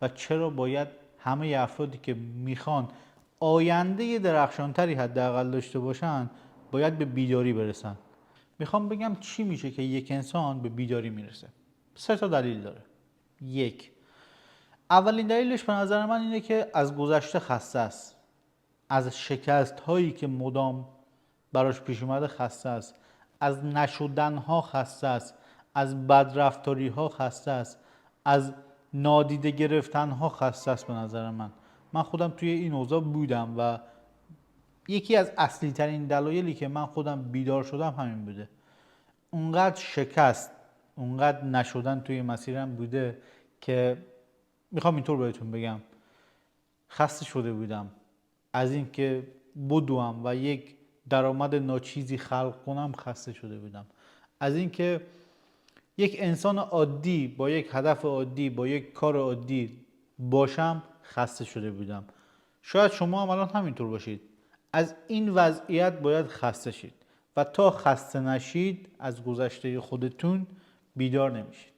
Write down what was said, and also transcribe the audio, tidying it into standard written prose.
و چرا باید همه افرادی که میخوان آینده درخشانتری حداقل داشته باشن باید به بیداری برسن. میخوام بگم چی میشه که یک انسان به بیداری میرسه. 3 تا دلیل داره. یک، اولین دلیلش به نظر من اینه که از گذشته خسته است، از شکست هایی که مدام براش پیش اومده خسته است، از نشدن ها خسته است، از بدرفتاری ها خسته است، از نادیده گرفتن ها خسته است. به نظر من خودم توی این اوضاع بودم و یکی از اصلی ترین دلایلی که من خودم بیدار شدم همین بوده. اونقدر شکست، اونقدر نشدن توی مسیرم بوده که میخوام اینطور بهتون بگم خسته شده بودم از اینکه بدوم و یک درآمد ناچیزی خلق کنم. خسته شده بودم از اینکه یک انسان عادی با یک هدف عادی با یک کار عادی باشم. خسته شده بودم. شاید شما هم الان همینطور باشید. از این وضعیت باید خسته شید و تا خسته نشید از گذشته خودتون بیدار نمیشید.